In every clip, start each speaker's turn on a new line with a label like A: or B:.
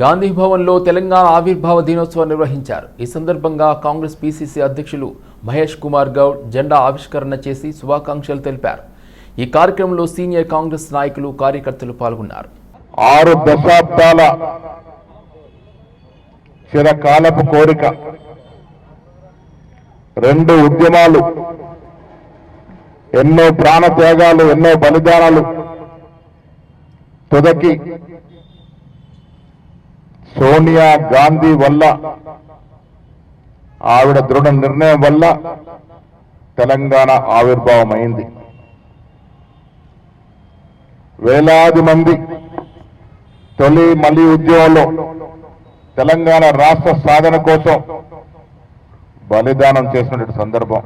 A: గాంధీ భవన్లో తెలంగాణ ఆవిర్భావ దినోత్సవం నిర్వహించారు. ఈ సందర్భంగా కాంగ్రెస్ పీసీసీ అధ్యక్షులు మహేష్ కుమార్ గౌడ్ జెండా ఆవిష్కరణ చేసి శుభాకాంక్షలు తెలిపారు. ఈ కార్యక్రమంలో సీనియర్ కాంగ్రెస్ నాయకులు, కార్యకర్తలు పాల్గొన్నారు.
B: 6 దశాబ్దాల చిరకాలపు కోరిక, 2 ఉద్యమాలు, ఎన్నో ప్రాణత్యాగాలు, ఎన్నో బలిదానాలు, తుదకి సోనియా గాంధీ వల్ల, ఆవిడ దృఢ నిర్ణయం వల్ల తెలంగాణ ఆవిర్భావమైంది. వేలాది మంది తొలి మలి ఉద్యమంలో తెలంగాణ రాష్ట్ర సాధన కోసం బలిదానం చేసినటువంటి సందర్భం.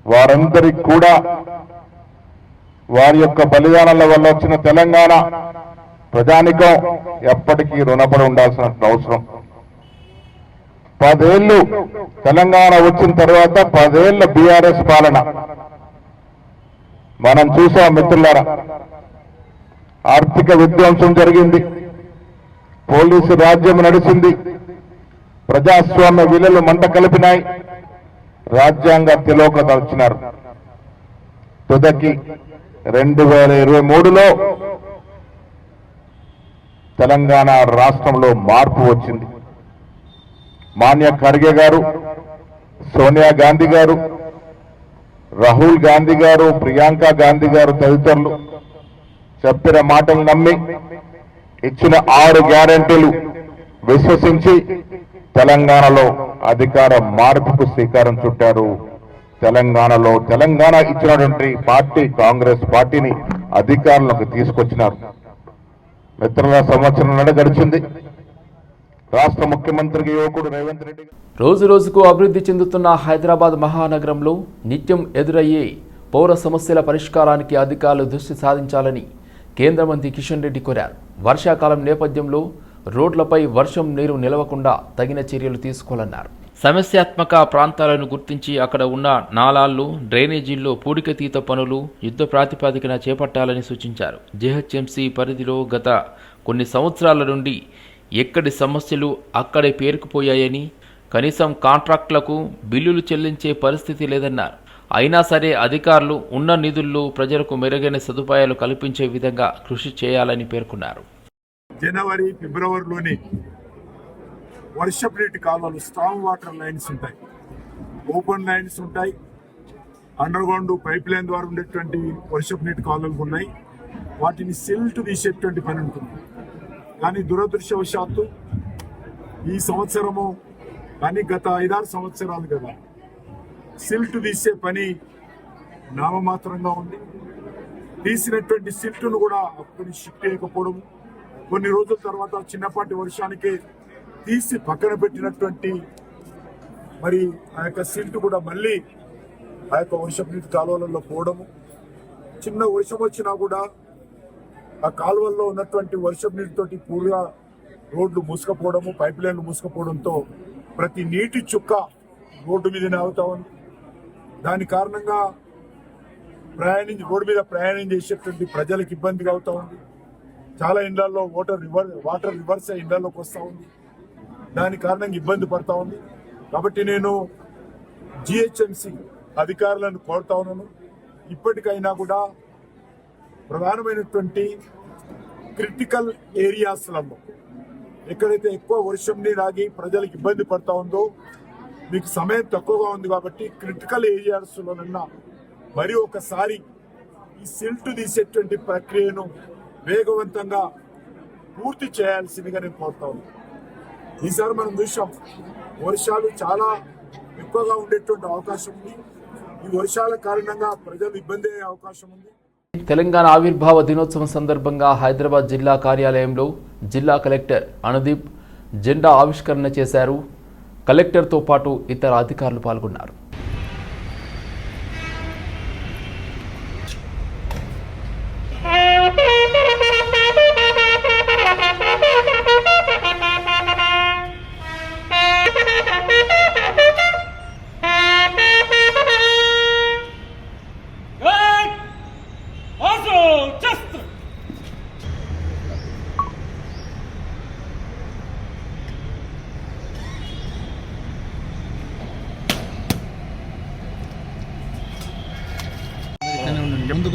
B: వారందరికీ కూడా వారి యొక్క బలిదానాల వల్ల వచ్చిన తెలంగాణ ప్రజానికం ఎప్పటికీ రుణపడి ఉండాల్సిన అవసరం. 10 ఏళ్లు తెలంగాణ వచ్చిన తర్వాత 10 ఏళ్ల బీఆర్ఎస్ పాలన మనం చూసాం మిత్రులారా. ఆర్థిక విధ్వంసం జరిగింది, పోలీసు రాజ్యం నడిచింది, ప్రజాస్వామ్య విలువలు మంట కలిపినాయి, రాజ్యాంగ తిలోకత వచ్చినారు. తుదకి 2023లో తెలంగాణ రాష్ట్రంలో మార్పు వచ్చింది. మాన్య ఖర్గే గారు, సోనియా గాంధీ గారు, రాహుల్ గాంధీ గారు, ప్రియాంక గాంధీ గారు తదితరులు చెప్పిన మాటలు నమ్మి ఇచ్చిన 6 గ్యారెంటీలు విశ్వసించి తెలంగాణలో అధికార మార్పుకు శ్రీకారం చుట్టారు. తెలంగాణలో తెలంగాణ ఇచ్చినటువంటి పార్టీ కాంగ్రెస్ పార్టీని అధికారంలోకి తీసుకొచ్చినారు. మిత్రుల సంవత్సరం గడిచింది. రాష్ట్ర ముఖ్యమంత్రికి యువకుడు రేవంత్ రెడ్డి
A: రోజు రోజుకు అభివృద్ధి చెందుతున్న హైదరాబాద్ మహానగరంలో నిత్యం ఎదురయ్యే పౌర సమస్యల పరిష్కారానికి అధికారులు దృష్టి సాధించాలని కేంద్ర మంత్రి కిషన్ రెడ్డి కోరారు. వర్షాకాలం నేపథ్యంలో రోడ్లపై వర్షం నీరు నిలవకుండా తగిన చర్యలు తీసుకోవాలన్నారు. సమస్యాత్మక ప్రాంతాలను గుర్తించి అక్కడ ఉన్న నాలాలు, డ్రైనేజీల్లో పూడికతీత పనులు యుద్ధ ప్రాతిపదికన చేపట్టాలని సూచించారు. జీహెచ్ఎంసీ పరిధిలో గత కొన్ని సంవత్సరాల నుండి ఎక్కడి సమస్యలు అక్కడే పేరుకుపోయాయని, కనీసం కాంట్రాక్టులకు బిల్లులు చెల్లించే పరిస్థితి లేదన్నారు. అయినా సరే అధికారులు ఉన్న నిధుల్లో ప్రజలకు మెరుగైన సదుపాయాలు కల్పించే విధంగా కృషి చేయాలని పేర్కొన్నారు.
C: జనవరి, ఫిబ్రవరిలోని వర్షపు నీటి కాలువలు, స్ట్రాంగ్ వాటర్ లైన్స్ ఉంటాయి, ఓపెన్ లైన్స్ ఉంటాయి, అండర్ గ్రౌండ్ పైప్ లైన్ ద్వారా ఉండేటువంటి వర్షపు నీటి కాలువలు ఉన్నాయి. వాటిని సిల్ట్ తీసేటువంటి పని ఉంటుంది. కానీ దురదృష్టవశాత్తు ఈ సంవత్సరము, కానీ గత 5-6 సంవత్సరాలు కదా, సిల్ట్ తీసే పని నామమాత్రంగా ఉంది. తీసినటువంటి సిల్ట్ను కూడా అక్కడి షిఫ్ట్ చేయకపోవడం, కొన్ని రోజుల తర్వాత చిన్నపాటి వర్షానికి తీసి పక్కన పెట్టినటువంటి మరి ఆ యొక్క సిల్ట్ కూడా మళ్ళీ ఆ యొక్క వర్షపు నీటి కాలువలలో పోవడము, చిన్న వర్షం వచ్చినా కూడా ఆ కాలువల్లో ఉన్నటువంటి వర్షపు నీటితోటి పూర్తిగా రోడ్లు మూసుకపోవడము, పైప్ లైన్లు మూసుకపోవడంతో ప్రతి నీటి చుక్క రోడ్డు మీదనే అవుతా ఉంది. దాని కారణంగా రోడ్డు మీద ప్రయాణం చేసేటువంటి ప్రజలకు ఇబ్బందిగా అవుతా ఉంది. చాలా ఇళ్లలో వాటర్ రివర్స్ అయ్యి ఇళ్లలోకి వస్తూ ఉంది. దాని కారణంగా ఇబ్బంది పడతా ఉంది. కాబట్టి నేను జిహెచ్ఎంసీ అధికారులను కోరుతా ఉన్నాను, ఇప్పటికైనా కూడా ప్రధానమైనటువంటి క్రిటికల్ ఏరియాస్లలో ఎక్కడైతే ఎక్కువ వర్షం నీరు ఆగి ప్రజలకు ఇబ్బంది పడతా ఉందో, మీకు సమయం తక్కువగా ఉంది కాబట్టి క్రిటికల్ ఏరియాస్లోనన్నా మరి ఒకసారి ఈ సిల్ట్ తీసేటువంటి ప్రక్రియను వేగవంతంగా పూర్తి చేయాల్సిందిగా నేను కోరుతా ఉన్నాను. ఈసారి మనం చూసాం, వర్షాలు చాలా ఎక్కువగా ఉండేటువంటి అవకాశం ఉంది. ఈ వర్షాల కారణంగా ప్రజలు ఇబ్బంది అయ్యే అవకాశం ఉంది.
A: తెలంగాణ ఆవిర్భావ దినోత్సవం సందర్భంగా హైదరాబాద్ జిల్లా కార్యాలయంలో జిల్లా కలెక్టర్ అనుదీప్ జెండా ఆవిష్కరణ చేశారు. కలెక్టర్తో పాటు ఇతర అధికారులు పాల్గొన్నారు.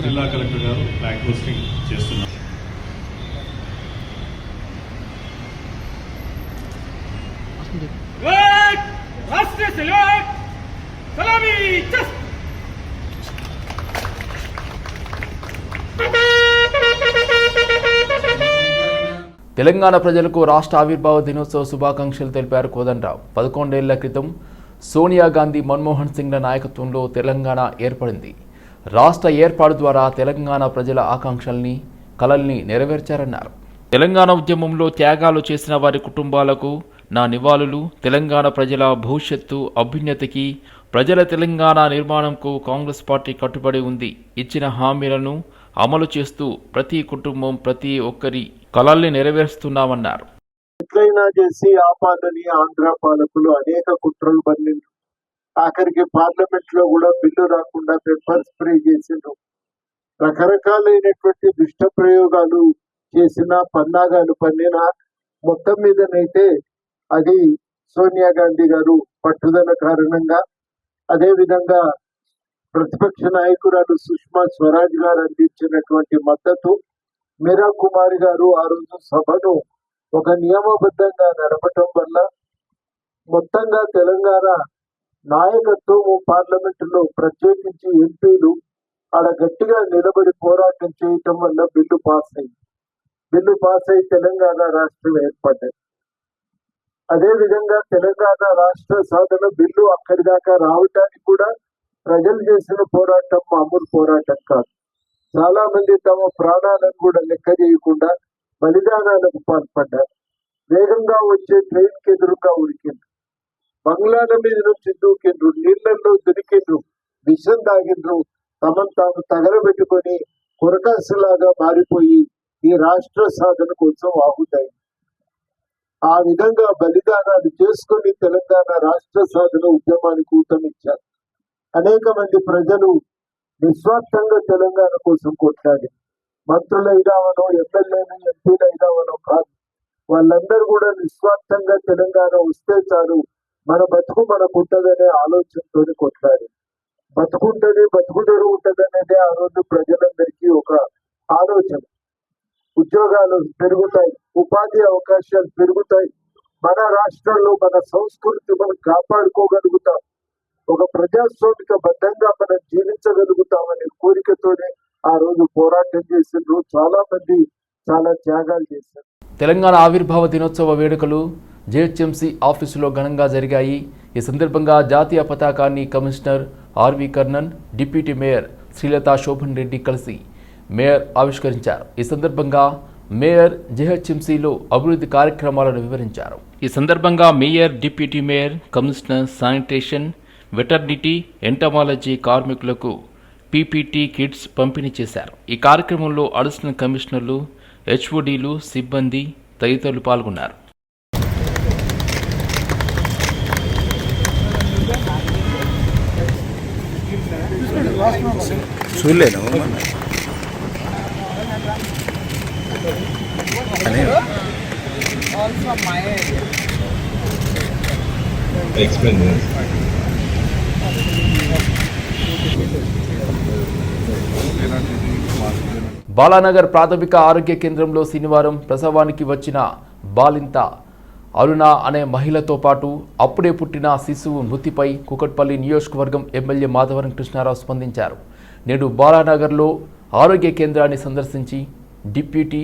D: జిల్లా కలెక్టర్ గారు ఫ్లాగ్ పోస్టింగ్ చేస్తున్నారు.
E: राष्ट्रीय सलामी सलामी चस्त
A: తెలంగాణ ప్రజలకు రాష్ట్ర ఆవిర్భావ దినోత్సవ శుభాకాంక్షలు తెలిపారు కోదండరావు. 11 ఏళ్ల క్రితం సోనియా గాంధీ, మన్మోహన్ సింగ్ల నాయకత్వంలో తెలంగాణ ఏర్పడింది. రాష్ట్ర ఏర్పాటు ద్వారా తెలంగాణ ప్రజల ఆకాంక్షల్ని, కలల్ని నెరవేర్చారన్నారు. తెలంగాణ ఉద్యమంలో త్యాగాలు చేసిన వారి కుటుంబాలకు నా నివాళులు. తెలంగాణ ప్రజల భవిష్యత్తు అభ్యున్నతికి, ప్రజల తెలంగాణ నిర్మాణంకు కాంగ్రెస్ పార్టీ కట్టుబడి ఉంది. ఇచ్చిన హామీలను అమలు చేస్తూ ప్రతి కుటుంబం, ప్రతి ఒక్కరి కలల్ని నెరవేరుస్తున్నామన్నారు.
F: ఎట్లయినా చేసి ఆపాలని ఆంధ్ర పాలకులు అనేక కుట్రలు పన్నిండ్రు. ఆఖరికి పార్లమెంట్ లో కూడా బిల్లు రాకుండా పెప్పర్ స్ప్రే చేసిండ్రు. రకరకాలైనటువంటి దుష్ట ప్రయోగాలు చేసిన, పన్నాగాలు పన్నిన, మొత్తం మీదనైతే అది సోనియా గాంధీ గారు పట్టుదల కారణంగా, అదే విధంగా ప్రతిపక్ష నాయకురాలు సుష్మా స్వరాజ్ గారు అందించినటువంటి మద్దతు, మీరా కుమారి గారు ఆ రోజు సభను ఒక నియమబద్ధంగా నడపటం వల్ల మొత్తంగా తెలంగాణ నాయకత్వము పార్లమెంటులో ప్రత్యేకించి ఎంపీలు ఆడ గట్టిగా నిలబడి పోరాటం చేయటం వల్ల బిల్లు పాస్ అయింది. బిల్లు పాస్ అయి తెలంగాణ రాష్ట్రం ఏర్పడ్డది. అదే విధంగా తెలంగాణ రాష్ట్ర సాధన బిల్లు అక్కడి దాకా రావటానికి కూడా ప్రజలు చేసిన పోరాటం మామూలు పోరాటం కాదు. చాలా మంది తమ ప్రాణాలను కూడా లెక్క చేయకుండా బలిదానాలకు పాల్పడ్డారు. వేగంగా వచ్చే ట్రైన్ కి ఎదురుగా ఉరికిండ్రు, బంగ్లాల మీద నుంచి దూకిండ్రు, నీళ్లలో దునికిండ్రు, విషం తాగిండ్రు, తమను తాము తగలబెట్టుకొని కొరకాసులాగా మారిపోయి ఈ రాష్ట్ర సాధన కోసం ఆహుతాయి. ఆ విధంగా బలిదానాలు చేసుకొని తెలంగాణ రాష్ట్ర సాధన ఉద్యమానికి ఊతమిచ్చారు. అనేక మంది ప్రజలు నిస్వార్థంగా తెలంగాణ కోసం కొట్లాడి, మంత్రులైదావనో, ఎమ్మెల్యేలు, ఎంపీలైదావనో కాదు, వాళ్ళందరూ కూడా నిస్వార్థంగా తెలంగాణ వస్తే చాలు, మన బతుకు మనకుంటదనే ఆలోచనతో కొట్లాడి, బతుకుంటది, బతుకుదెరు ఉంటది అనేది ఆ రోజు ప్రజలందరికీ ఒక ఆలోచన. ఉద్యోగాలు పెరుగుతాయి, ఉపాధి అవకాశాలు పెరుగుతాయి, మన రాష్ట్రంలో మన సంస్కృతి మనం కాపాడుకోగలుగుతాం, ఒక ప్రజాస్వామిక బద్ధంగా మనం జీవించగలుగుతామనే కోరికతోనే ఆ రోజు పోరాటం చేసిండ్రు. చాలా మంది చాలా త్యాగాలు చేశారు.
A: తెలంగాణ ఆవిర్భావ దినోత్సవ వేడుకలు జేహెచ్ఎంసీ ఆఫీసులో ఘనంగా జరిగాయి. ఈ సందర్భంగా జాతీయ పతాకాన్ని commissioner RV Karnan, deputy mayor Sreelatha Shobhan Reddy కలిసి మేయర్ ఆవిష్కరించారు. ఈ సందర్భంగా మేయర్ జేహెచ్ఎంసీలో అభివృద్ధి కార్యక్రమాలను వివరించారు. ఈ సందర్భంగా mayor, deputy mayor, commissioner, sanitation, వెటర్నిటీ, entomology కార్మికులకు పీపీటీ కిట్స్ పంపిణీ చేశారు. ఈ కార్యక్రమంలో అడిషనల్ కమిషనర్లు, హెచ్ఓడీలు, సిబ్బంది తదితరులు పాల్గొన్నారు. బాలానగర్ ప్రాథమిక ఆరోగ్య కేంద్రంలో శనివారం ప్రసవానికి వచ్చిన బాలింత అరుణ అనే మహిళతో పాటు అప్పుడే పుట్టిన శిశువు మృతిపై కూకట్పల్లి నియోజకవర్గం ఎమ్మెల్యే మాధవరం కృష్ణారావు స్పందించారు. నేడు బాలానగర్లో ఆరోగ్య కేంద్రాన్ని సందర్శించి డిప్యూటీ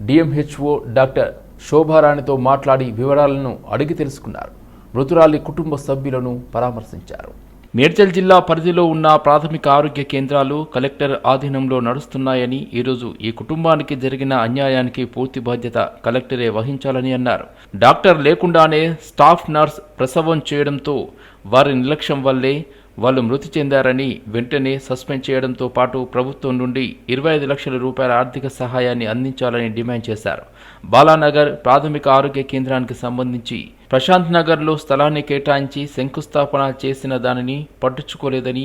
A: డిఎంహెచ్ఓ డాక్టర్ శోభారాణితో మాట్లాడి వివరాలను అడిగి తెలుసుకున్నారు. మృతురాలి కుటుంబ సభ్యులను పరామర్శించారు. మేడ్చల్ జిల్లా పరిధిలో ఉన్న ప్రాథమిక ఆరోగ్య కేంద్రాలు కలెక్టర్ ఆధీనంలో నడుస్తున్నాయని, ఈరోజు ఈ కుటుంబానికి జరిగిన అన్యాయానికి పూర్తి బాధ్యత కలెక్టరే వహించాలని అన్నారు. డాక్టర్ లేకుండానే స్టాఫ్ నర్స్ ప్రసవం చేయడంతో వారి నిర్లక్ష్యం వల్లే వాళ్ళు మృతి చెందారని, వెంటనే సస్పెండ్ చేయడంతో పాటు ప్రభుత్వం నుండి 25 లక్షల రూపాయల ఆర్థిక సహాయాన్ని అందించాలని డిమాండ్ చేశారు. బాలానగర్ ప్రాథమిక ఆరోగ్య కేంద్రానికి సంబంధించి ప్రశాంత్ నగర్లో స్థలాన్ని కేటాయించి శంకుస్థాపన చేసిన దానిని పట్టించుకోలేదని,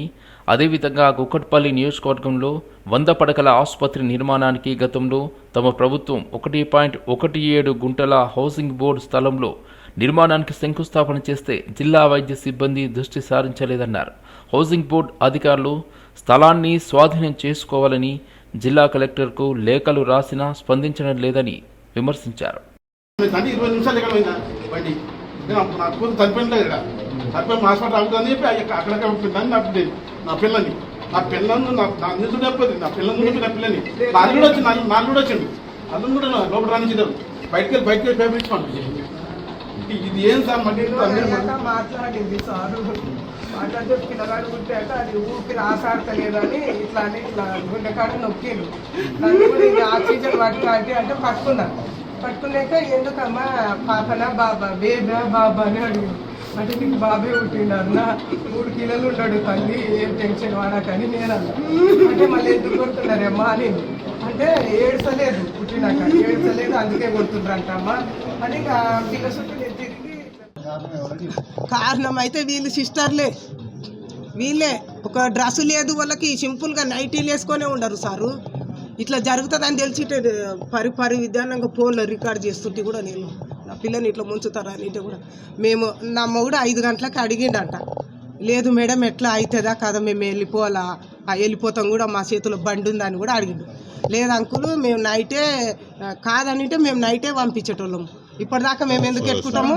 A: అదేవిధంగా కూకట్పల్లి నియోజకవర్గంలో 100 పడకల ఆసుపత్రి నిర్మాణానికి గతంలో తమ ప్రభుత్వం 1.17 గుంటల హౌసింగ్ బోర్డు స్థలంలో నిర్మాణానికి శంకుస్థాపన చేస్తే జిల్లా వైద్య సిబ్బంది దృష్టి సారించలేదన్నారు. హౌసింగ్ బోర్డు అధికారులు స్థలాన్ని స్వాధీనం చేసుకోవాలని జిల్లా కలెక్టర్కు లేఖలు రాసినా స్పందించడం లేదని విమర్శించారు.
G: 20 నిమిషాలు ఎక్కడ పోయిందా బండి నాకు చనిపోయింది ఇక్కడ చనిపోయి హాస్పిటల్ అవుతుందని చెప్పి అక్కడికే ఉంటుందని నా పిల్లని నా నిజం చెప్పదు నా పిల్లలు నా పిల్లని నా అల్లుడు వచ్చిండు అల్లుడు కూడా లోపల రానిచ్చేదారు బయటకి పేపర్ ఇచ్చుకోండి. ఇది ఏం సార్
H: మాట్లాడింది సారు మాట్లాడితే పిల్లగాడు పుట్టాక అది ఊపిరి ఆసాడతలేదని ఇట్లా అని ఇట్లా గుండెకాడ నొక్కిండు. నన్ను కూడా ఇది ఆక్సిజన్ పట్టుకుంటే అంటే పట్టుకున్నాక ఎందుకమ్మా పాపనా బాబా బేబా బాబా అని అడిగింది. అంటే నీకు బాబే పుట్టిండు అన్న 3 కిలోలు ఉన్నాడు తల్లి ఏం టెన్షన్ వాడకని నేను అన్నా. అంటే మళ్ళీ ఎందుకు కొడుతున్నారమ్మా అని అంటే ఏడ్చలేదు పుట్టినాక ఏడ్చలేదు అందుకే కొడుతుండ్రంటమ్మా అని ఇక పిల్ల చుట్టూ నేను తిరిగి కారణం అయితే వీళ్ళు సిస్టర్లే వీళ్ళే ఒక డ్రెస్ లేదు వాళ్ళకి సింపుల్గా నైటీలు వేసుకొనే ఉండరు సారు. ఇట్లా జరుగుతుందని తెలిసి పరి విధానంగా ఫోన్లో రికార్డ్ చేస్తుంటే కూడా నేను నా పిల్లని ఇట్లా ముంచుతారా అని కూడా మేము నా మొగుడు 5 గంటలకు అడిగిండంట. లేదు మేడం ఎట్లా అవుతుందా కదా మేము వెళ్ళిపోవాలా వెళ్ళిపోతాం కూడా మా చేతిలో బండి ఉందని కూడా అడిగిండు. లేదు అంకులు మేము నైటే కాదనింటే మేము నైటే పంపించేటోళ్ళము ఇప్పటిదాకా మేము ఎందుకు పెట్టుకుంటాము.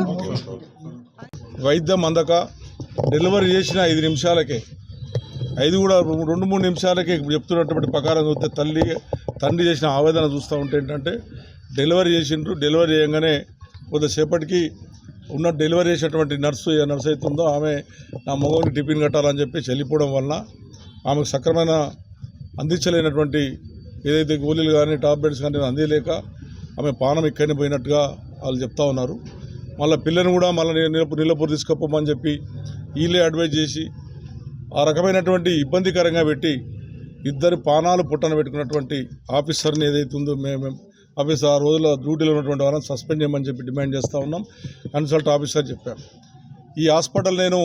I: వైద్యం అందక డెలివరీ చేసిన 5 నిమిషాలకే 5 కూడా 2-3 నిమిషాలకే చెప్తున్నటువంటి ప్రకారం చూస్తే తండ్రి చేసిన ఆవేదన చూస్తూ ఉంటే ఏంటంటే డెలివరీ చేసిండ్రు. డెలివరీ చేయగానే కొద్దిసేపటికి ఉన్న డెలివరీ చేసినటువంటి నర్సు ఏ నర్సు అవుతుందో ఆమె నా మగవానికి టిఫిన్ కట్టాలని చెప్పి వెళ్ళిపోవడం వలన ఆమెకు సక్రమైన అందించలేనటువంటి ఏదైతే గోళీలు కానీ టాబ్లెట్స్ కానీ అందిలేక ఆమె పానం ఇక్కడిని పోయినట్టుగా వాళ్ళు చెప్తా ఉన్నారు. మళ్ళీ పిల్లని కూడా మళ్ళీ నీళ్ళపూర్ తీసుకుపోమని చెప్పి వీళ్ళే అడ్వైజ్ చేసి ఆ రకమైనటువంటి ఇబ్బందికరంగా పెట్టి 2 పానాలు పుట్టన పెట్టుకున్నటువంటి ఆఫీసర్ని ఏదైతే ఉందో మేము ఆఫీసర్ ఆ రోజుల్లో డ్యూటీలో ఉన్నటువంటి వారిని సస్పెండ్ చేయమని చెప్పి డిమాండ్ చేస్తూ ఉన్నాం. కన్సల్ట్ ఆఫీసర్ చెప్పాం. ఈ హాస్పిటల్ నేను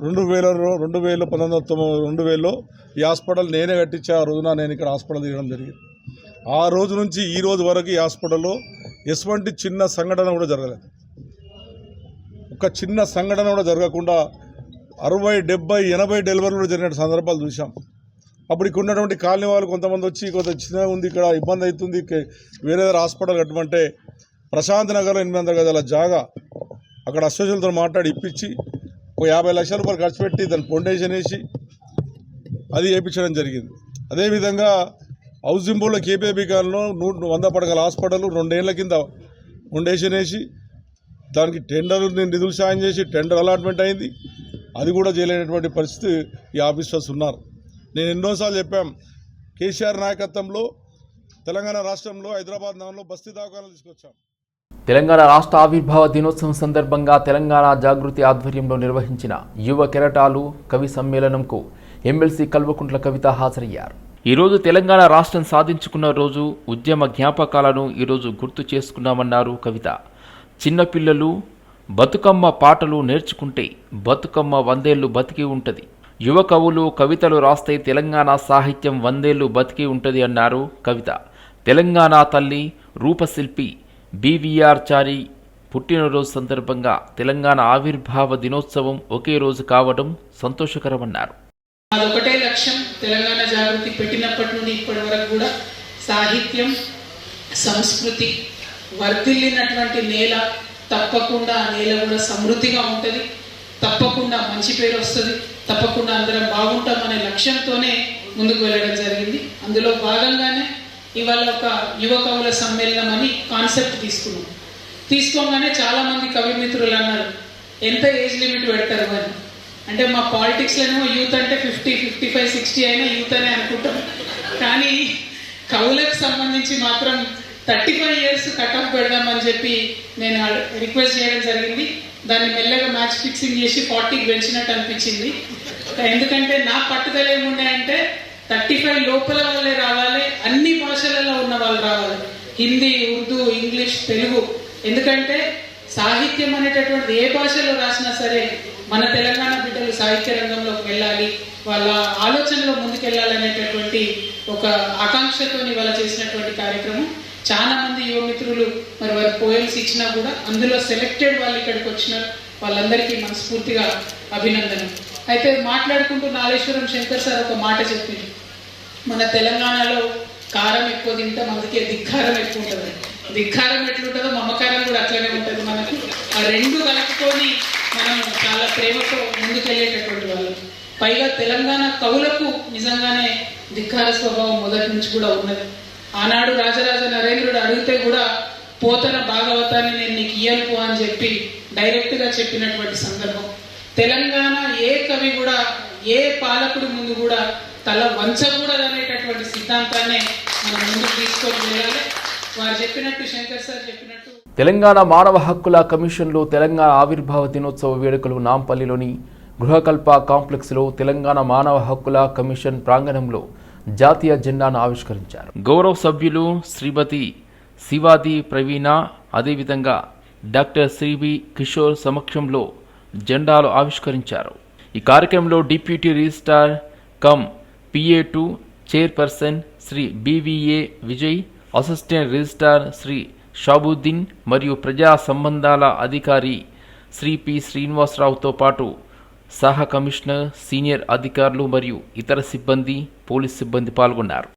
I: 2000లో ఈ హాస్పిటల్ నేనే కట్టించే ఆ రోజున నేను ఇక్కడ హాస్పిటల్ తీయడం జరిగింది. ఆ రోజు నుంచి ఈ రోజు వరకు ఈ హాస్పిటల్లో ఎటువంటి చిన్న సంఘటన కూడా జరగలేదు. ఒక చిన్న సంఘటన కూడా జరగకుండా 60, 70, 80 డెలివరీలు జరిగిన సందర్భాలు చూసాం. అప్పుడు ఇక్కడ ఉన్నటువంటి కాలనీ వాళ్ళు కొంతమంది వచ్చి కొంత చిన్న ఉంది ఇక్కడ ఇబ్బంది అవుతుంది వేరే హాస్పిటల్ కట్టమంటే ప్రశాంత్ నగర్లో 800 గజాల జాగా అక్కడ అసోసియేషన్తో మాట్లాడి ఇప్పించి ఒక 50 లక్షల రూపాయలు ఖర్చు పెట్టి దాన్ని ఫౌండేషన్ వేసి అది వేయించడం జరిగింది. అదేవిధంగా హౌసింగ్ బోర్డులో కేపీబీ కాలంలో 100 పడగల హాస్పిటల్ 2 ఏళ్ల కింద ఫౌండేషన్ వేసి దానికి నిధులు సాయం చేసి టెండర్ అలాట్మెంట్ అయింది. అది కూడా చేయలేనటువంటి పరిస్థితి ఈ ఆఫీసర్స్ ఉన్నారు. నేను ఎన్నోసార్లు చెప్పాం కేసీఆర్ నాయకత్వంలో తెలంగాణ రాష్ట్రంలో హైదరాబాద్ నగరంలో బస్తీ దవాఖానాలు తీసుకొచ్చాం.
A: తెలంగాణ రాష్ట్ర ఆవిర్భావ దినోత్సవం సందర్భంగా తెలంగాణ జాగృతి ఆధ్వర్యంలో నిర్వహించిన యువ కెరటాలు కవి సమ్మేళనంకు ఎమ్మెల్సీ కల్వకుంట్ల కవిత హాజరయ్యారు. ఈరోజు తెలంగాణ రాష్ట్రం సాధించుకున్న రోజు, ఉద్యమ జ్ఞాపకాలను ఈరోజు గుర్తు చేసుకున్నామన్నారు కవిత. చిన్నపిల్లలు బతుకమ్మ పాటలు నేర్చుకుంటే బతుకమ్మ 100 ఏళ్లు బతికి ఉంటుంది. యువ కవులు కవితలు రాస్తే తెలంగాణ సాహిత్యం 100 ఏళ్లు బతికి ఉంటుంది అన్నారు కవిత. తెలంగాణ తల్లి రూపశిల్పి బీవీఆర్ చారి పుట్టినరోజు సందర్భంగా తెలంగాణ ఆవిర్భావ దినోత్సవం ఒకే రోజు కావడం సంతోషకరమన్నారు.
J: అదొకటే లక్ష్యం. తెలంగాణ జాగృతి పెట్టినప్పటి నుండి ఇప్పటి వరకు కూడా సాహిత్యం, సంస్కృతి వర్ధిల్లినటువంటి నేల. తప్పకుండా ఆ నేల కూడా సమృద్ధిగా ఉంటుంది, తప్పకుండా మంచి పేరు వస్తుంది, తప్పకుండా అందరం బాగుంటామనే లక్ష్యంతోనే ముందుకు వెళ్ళడం జరిగింది. అందులో భాగంగానే ఇవాళ ఒక యువ కవుల సమ్మేళనం అని కాన్సెప్ట్ తీసుకోగానే చాలామంది కవి మిత్రులు అన్నారు ఎంత ఏజ్ లిమిట్ పెడతారు అని. అంటే మా పాలిటిక్స్లోనేమో యూత్ అంటే 50, 55, 60 అయినా యూత్ అనే అనుకుంటాం. కానీ కవులకు సంబంధించి మాత్రం 35 years కట్ ఆఫ్ పెడదామని చెప్పి నేను రిక్వెస్ట్ చేయడం జరిగింది. దాన్ని మెల్లగా మ్యాచ్ ఫిక్సింగ్ చేసి 40కి పెంచినట్టు అనిపించింది. ఎందుకంటే నా పట్టుదల ఏముండే అంటే 35 లోపల వాళ్ళే రావాలి, అన్ని భాషలలో ఉన్న వాళ్ళు రావాలి, హిందీ, ఉర్దూ, ఇంగ్లీష్, తెలుగు. ఎందుకంటే సాహిత్యం అనేటటువంటి ఏ భాషలో రాసినా సరే మన తెలంగాణ బిడ్డలు సాహిత్య రంగంలోకి వెళ్ళాలి, వాళ్ళ ఆలోచనలో ముందుకెళ్ళాలనేటటువంటి ఒక ఆకాంక్షతో ఇవాళ చేసినటువంటి కార్యక్రమం చాలా మంది యువ మిత్రులు మరి వారి పోయమ్స్ ఇచ్చినా కూడా అందులో సెలెక్టెడ్ వాళ్ళు ఇక్కడికి వచ్చినారు. వాళ్ళందరికీ మనస్ఫూర్తిగా అభినందనలు. అయితే మాట్లాడుకుంటూ నాగేశ్వరం శంకర్ సార్ ఒక మాట చెప్పింది, మన తెలంగాణలో కారం ఎక్కువ తింటాం, అందుకే ధిక్కారం ఎక్కువ ఉంటుంది. ధిక్కారం ఎట్లుంటుందో మమకారం కూడా అట్లనే ఉంటుంది. మనకి ఆ రెండు కలుపుకొని మనం చాలా ప్రేమతో ముందుకెళ్ళేటటువంటి వాళ్ళు. పైగా తెలంగాణ కవులకు నిజంగానే ధిక్కార స్వభావం మొదటి నుంచి కూడా ఉన్నది. ఆనాడు రాజరాజ నరేంద్రుడు అడిగితే కూడా పోతన భాగవతాన్ని నేను నీకు ఇయ్యను అని చెప్పి డైరెక్ట్గా చెప్పినటువంటి సందర్భం. తెలంగాణ ఏ కవి కూడా ఏ పాలకుడు ముందు కూడా తల వంచకూడదు అనేటటువంటి సిద్ధాంతాన్ని మనం ముందుకు తీసుకొని వెళ్ళాలి. వారు చెప్పినట్టు శంకర్ సార్ చెప్పినట్టు
A: తెలంగాణ మానవ హక్కుల కమిషన్లో తెలంగాణ ఆవిర్భావ దినోత్సవ వేడుకలు నాంపల్లిలోని గృహకల్ప కాంప్లెక్స్లో తెలంగాణ మానవ హక్కుల కమిషన్ ప్రాంగణంలో జాతీయ జెండాను ఆవిష్కరించారు. గౌరవ సభ్యులు శ్రీమతి శివాది ప్రవీణ, అదేవిధంగా డాక్టర్ శ్రీవి కిషోర్ సమక్షంలో జెండాలు ఆవిష్కరించారు. ఈ కార్యక్రమంలో deputy registrar cum PA2 chairperson Shri BVA Vijay, assistant registrar Shri Shabuddin మరియు ప్రజా సంబంధాల అధికారి శ్రీ P శ్రీనివాసరావుతో పాటు సహా కమిషనర్, సీనియర్ అధికారులు మరియు ఇతర సిబ్బంది, పోలీస్ సిబ్బంది పాల్గొన్నారు.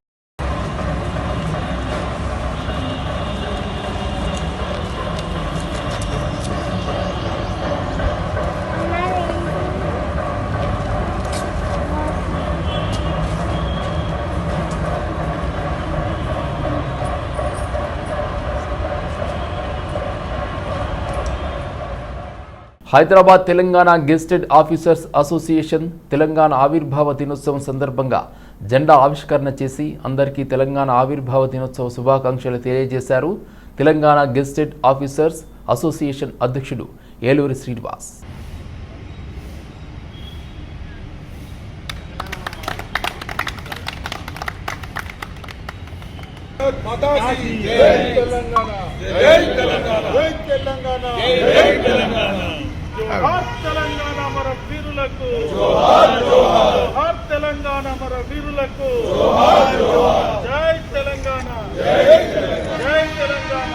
A: Hyderabad Telangana gazetted officers association Telangana ఆవిర్భావ దినోత్సవం సందర్భంగా జెండా ఆవిష్కరణ చేసి అందరికీ తెలంగాణ ఆవిర్భావ దినోత్సవ శుభాకాంక్షలు తెలియజేశారు. తెలంగాణ గెజిటెడ్ ఆఫీసర్స్ అసోసియేషన్ అధ్యక్షుడు ఏలూరి శ్రీనివాస్.
E: జోహార్ తెలంగాణ మన వీరులకు, జోహార్ తెలంగాణ మన వీరులకు, జై తెలంగాణ, జై తెలంగాణ.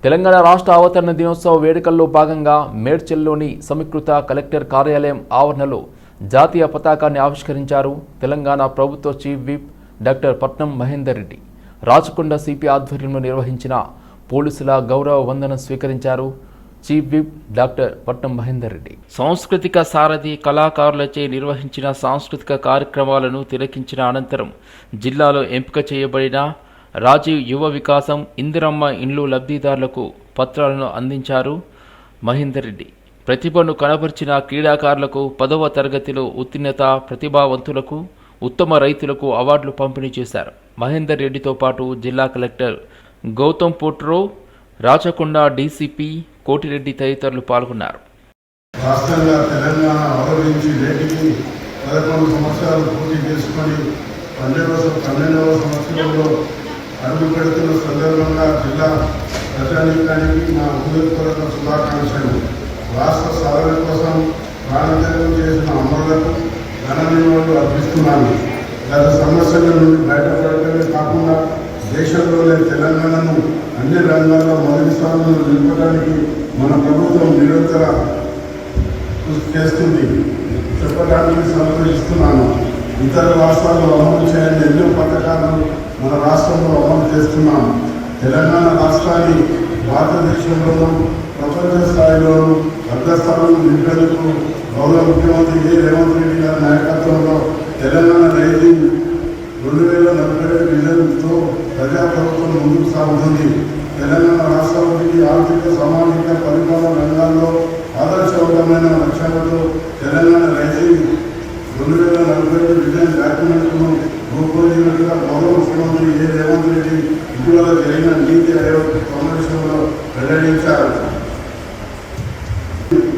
A: తెలంగాణ రాష్ట్ర అవతరణ దినోత్సవ వేడుకల్లో భాగంగా మేడ్చల్లోని సమీకృత కలెక్టర్ కార్యాలయం ఆవరణలో జాతీయ పతాకాన్ని ఆవిష్కరించారు. తెలంగాణ ప్రభుత్వ చీఫ్ విప్ డాక్టర్ పట్నం మహేందర్ రెడ్డి రాచకొండ సిపి ఆధ్వర్యంలో నిర్వహించిన పోలీసుల గౌరవ వందనం స్వీకరించారు. చీఫ్ విప్ డాక్టర్ పట్నం మహేందర్ రెడ్డి సాంస్కృతిక సారథి కళాకారులచే నిర్వహించిన సాంస్కృతిక కార్యక్రమాలను తిలకించిన అనంతరం జిల్లాలో ఎంపిక చేయబడిన రాజీవ్ యువ వికాసం ఇందిరమ్మ ఇండ్లు లబ్ధిదారులకు పత్రాలను అందించారు. మహేందర్ రెడ్డి ప్రతిభను కనబర్చిన క్రీడాకారులకు 10వ తరగతిలో ఉత్తీర్ణత ప్రతిభావంతులకు ఉత్తమ రైతులకు అవార్డులు పంపిణీ చేశారు. మహేందర్ రెడ్డితో పాటు జిల్లా కలెక్టర్ గౌతమ్ పోట్రో, రాచకొండ డీసీపీ కోటిరెడ్డి తదితరులు పాల్గొన్నారు.
I: రాష్ట్రంగా తెలంగాణ అవతరించి నేటికి 11 సంవత్సరాలు పూర్తి చేసుకొని 12వ సంవత్సరంలో అడుగు పెడుతున్న సందర్భంగా జిల్లా ప్రజానీకానికి నా హృదయపూర్వక శుభాకాంక్షలు. రాష్ట్ర సాధన కోసం ప్రాణత్యాగం చేసిన అమరులకు ఘన నివాళులు అర్పిస్తున్నాను. గత సమస్యల నుండి బయటపడటమే కాకుండా దేశంలోనే తెలంగాణను అన్ని రంగాల్లో మొదటి స్థానంలో నిలపడానికి మన ప్రభుత్వం నిరంతర కృషి చేస్తుంది చెప్పడానికి సంతోషిస్తున్నాను. ఇతర రాష్ట్రాల్లో అమలు చేయని ఎన్నో పథకాలు మన రాష్ట్రంలో అమలు చేస్తున్నాం. తెలంగాణ రాష్ట్రాన్ని భారతదేశంలోనూ ప్రపంచ స్థాయిలోనూ అగ్రస్థానం నింపేందుకు గౌరవ ముఖ్యమంత్రి రేవంత్ రెడ్డి గారి నాయకత్వంలో తెలంగాణ రైజింగ్ 2047 విజన్తో ప్రజాప్రభుత్వం ముందుకు సాగుతుంది. తెలంగాణ రాష్ట్రానికి ఆర్థిక, సామాజిక, పరిపాలన రంగాల్లో ఆదర్శవంతమైన లక్ష్యాలతో తెలంగాణ రైజింగ్ 2047 విజన్ డాక్యుమెంట్ను రూపొందించినట్టుగా గౌరవ ముఖ్యమంత్రి రేవంత్ రెడ్డి ఇటీవల జరిగిన నీతి ఆయోగ్ సమావేశంలో వెల్లడించారు.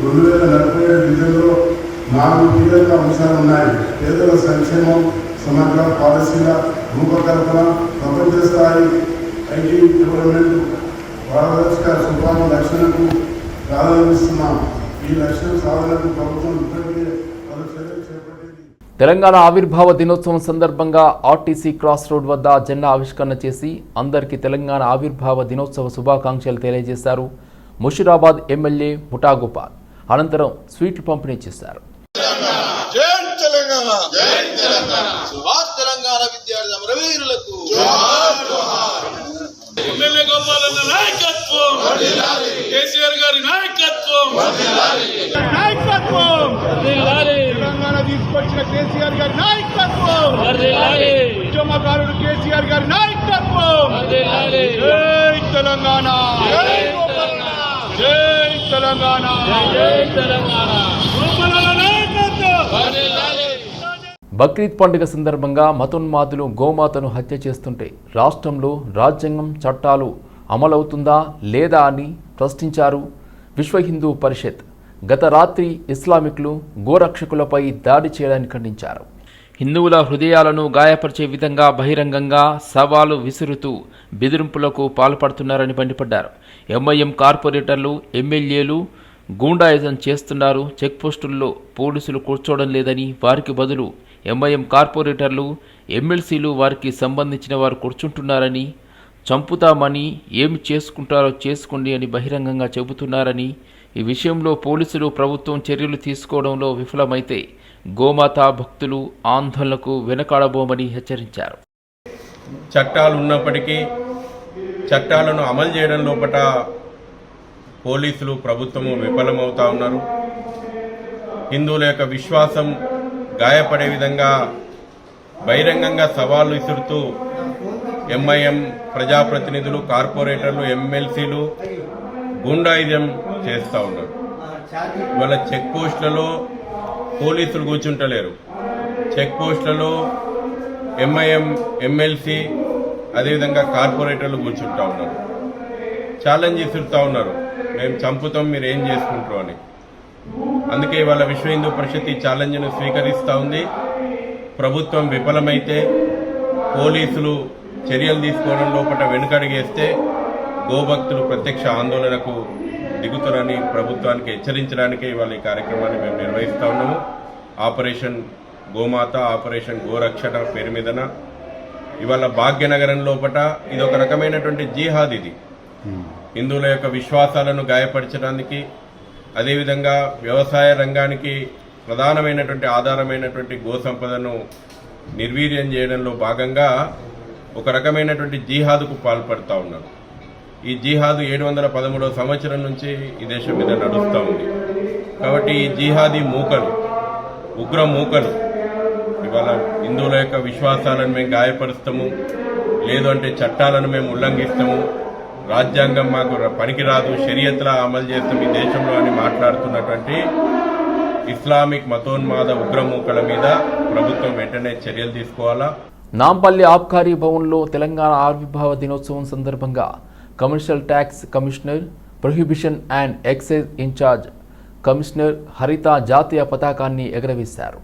I: 2047 విజన్లో 4 కీలక అంశాలు ఉన్నాయి. పేదల సంక్షేమం, సమగ్ర పాలసీల రూపకల్పన, ప్రపంచ స్థాయి ఐటీ డెవలప్మెంట్, పారదర్శక సుపాల లక్ష్యాలకు ప్రారంభిస్తున్నాం. ఈ లక్ష్యం సాధనకు ప్రభుత్వం ఇప్పటికే పలు చర్యలు చేపట్టింది.
A: తెలంగాణ ఆవిర్భావ దినోత్సవం సందర్భంగా ఆర్టీసీ క్రాస్ రోడ్ వద్ద జెండా ఆవిష్కరణ చేసి అందరికీ తెలంగాణ ఆవిర్భావ దినోత్సవ శుభాకాంక్షలు తెలియజేశారు ముషిరాబాద్ ఎమ్మెల్యే ముఠాగోపాల్. అనంతరం స్వీట్లు పంపిణీ చేశారు.
E: ఎమ్మెల్యే గోపాలన్న నాయకత్వం, కేసీఆర్ గారి నాయకత్వం, తెలంగాణ తీసుకొచ్చిన కేసీఆర్ గారి నాయకత్వం, ఉద్యమకారుడు కేసీఆర్ గారి నాయకత్వం. జై తెలంగాణ, జై తెలంగాణ, జై తెలంగాణ. గోపాలన్న నాయకత్వం.
A: బక్రీద్ పండుగ సందర్భంగా మతోన్మాదులు గోమాతను హత్య చేస్తుంటే రాష్ట్రంలో రాజ్యాంగం చట్టాలు అమలవుతుందా లేదా అని ప్రశ్నించారు విశ్వ హిందూ పరిషత్. గత రాత్రి ఇస్లామిక్లు గోరక్షకులపై దాడి చేయడాన్ని ఖండించారు. హిందువుల హృదయాలను గాయపరిచే విధంగా బహిరంగంగా సవాలు విసురుతూ బెదిరింపులకు పాల్పడుతున్నారని మండిపడ్డారు. ఎంఐఎం కార్పొరేటర్లు, ఎమ్మెల్యేలు గూండాయిజం చేస్తున్నారు. చెక్పోస్టుల్లో పోలీసులు కూర్చోవడం లేదని, వారికి బదులు ఎంఐఎం కార్పొరేటర్లు, ఎమ్మెల్సీలు వారికి సంబంధించిన వారు కూర్చుంటున్నారని, చంపుతామని, ఏమి చేసుకుంటారో చేసుకోండి అని బహిరంగంగా చెబుతున్నారని, ఈ విషయంలో పోలీసులు ప్రభుత్వం చర్యలు తీసుకోవడంలో విఫలమైతే గోమాత భక్తులు ఆందోళనకు వెనకాడబోమని హెచ్చరించారు.
K: చట్టాలు ఉన్నప్పటికీ చట్టాలను అమలు చేయడం లోపట పోలీసులు, ప్రభుత్వము విఫలమవుతా ఉన్నారు. హిందువుల యొక్క విశ్వాసం గాయపడే విధంగా బహిరంగంగా సవాళ్లు విసురుతూ ఎంఐఎం ప్రజాప్రతినిధులు, కార్పొరేటర్లు, ఎమ్మెల్సీలు గుండాయిజం చేస్తూ ఉన్నారు. ఇవాళ చెక్ పోస్టులలో పోలీసులు కూర్చుంటలేరు. చెక్ పోస్టులలో ఎంఐఎం, ఎమ్మెల్సీ, అదేవిధంగా కార్పొరేటర్లు కూర్చుంటా ఉన్నారు. ఛాలెంజ్ విసురుతూ ఉన్నారు, మేము చంపుతాం, మీరు ఏం చేసుకుంటారు అని. అందుకే ఇవాళ విశ్వ హిందూ పరిషత్ ఈ ఛాలెంజ్ను స్వీకరిస్తూ ఉంది. ప్రభుత్వం విఫలమైతే, పోలీసులు చర్యలు తీసుకోవడం లోపల వెనుకడుగేస్తే గోభక్తులు ప్రత్యక్ష ఆందోళనకు దిగుతారని ప్రభుత్వానికి హెచ్చరించడానికే ఇవాళ ఈ కార్యక్రమాన్ని మేము నిర్వహిస్తూ ఉన్నాము. ఆపరేషన్ గోమాత, ఆపరేషన్ గోరక్షణ పేరు మీదన ఇవాళ భాగ్యనగరం లోపల ఇది ఒక రకమైనటువంటి జిహాద్. ఇది హిందువుల యొక్క విశ్వాసాలను గాయపరచడానికి, అదేవిధంగా వ్యవసాయ రంగానికి ప్రధానమైనటువంటి ఆధారమైనటువంటి గో సంపదను నిర్వీర్యం చేయడంలో భాగంగా ఒక రకమైనటువంటి జిహాదుకు పాల్పడుతూ ఉన్నారు. ఈ జిహాదు 713వ సంవత్సరం నుంచి ఈ దేశం మీద నడుస్తూ ఉంది. కాబట్టి ఈ జిహాదీ మూకలు, ఉగ్ర మూకలు ఇవాళ హిందువుల యొక్క విశ్వాసాలను మేము గాయపరుస్తాము, లేదు అంటే చట్టాలను మేము ఉల్లంఘిస్తాము, రాజ్యాంగం మాకు పనికిరాదు, షరియత్లా అమలు చేస్తాం ఈ దేశంలో అని మాట్లాడుతున్నటువంటి ఇస్లామిక్ మతోన్మాద ఉగ్రమూకల మీద ప్రభుత్వం వెంటనే చర్యలు తీసుకోవాలా.
A: నాంపల్లి ఆబ్కారీ భవన్లో తెలంగాణ ఆవిర్భావ దినోత్సవం సందర్భంగా commercial tax commissioner, prohibition and excise incharge commissioner Haritha జాతీయ పతాకాన్ని ఎగరవేశారు.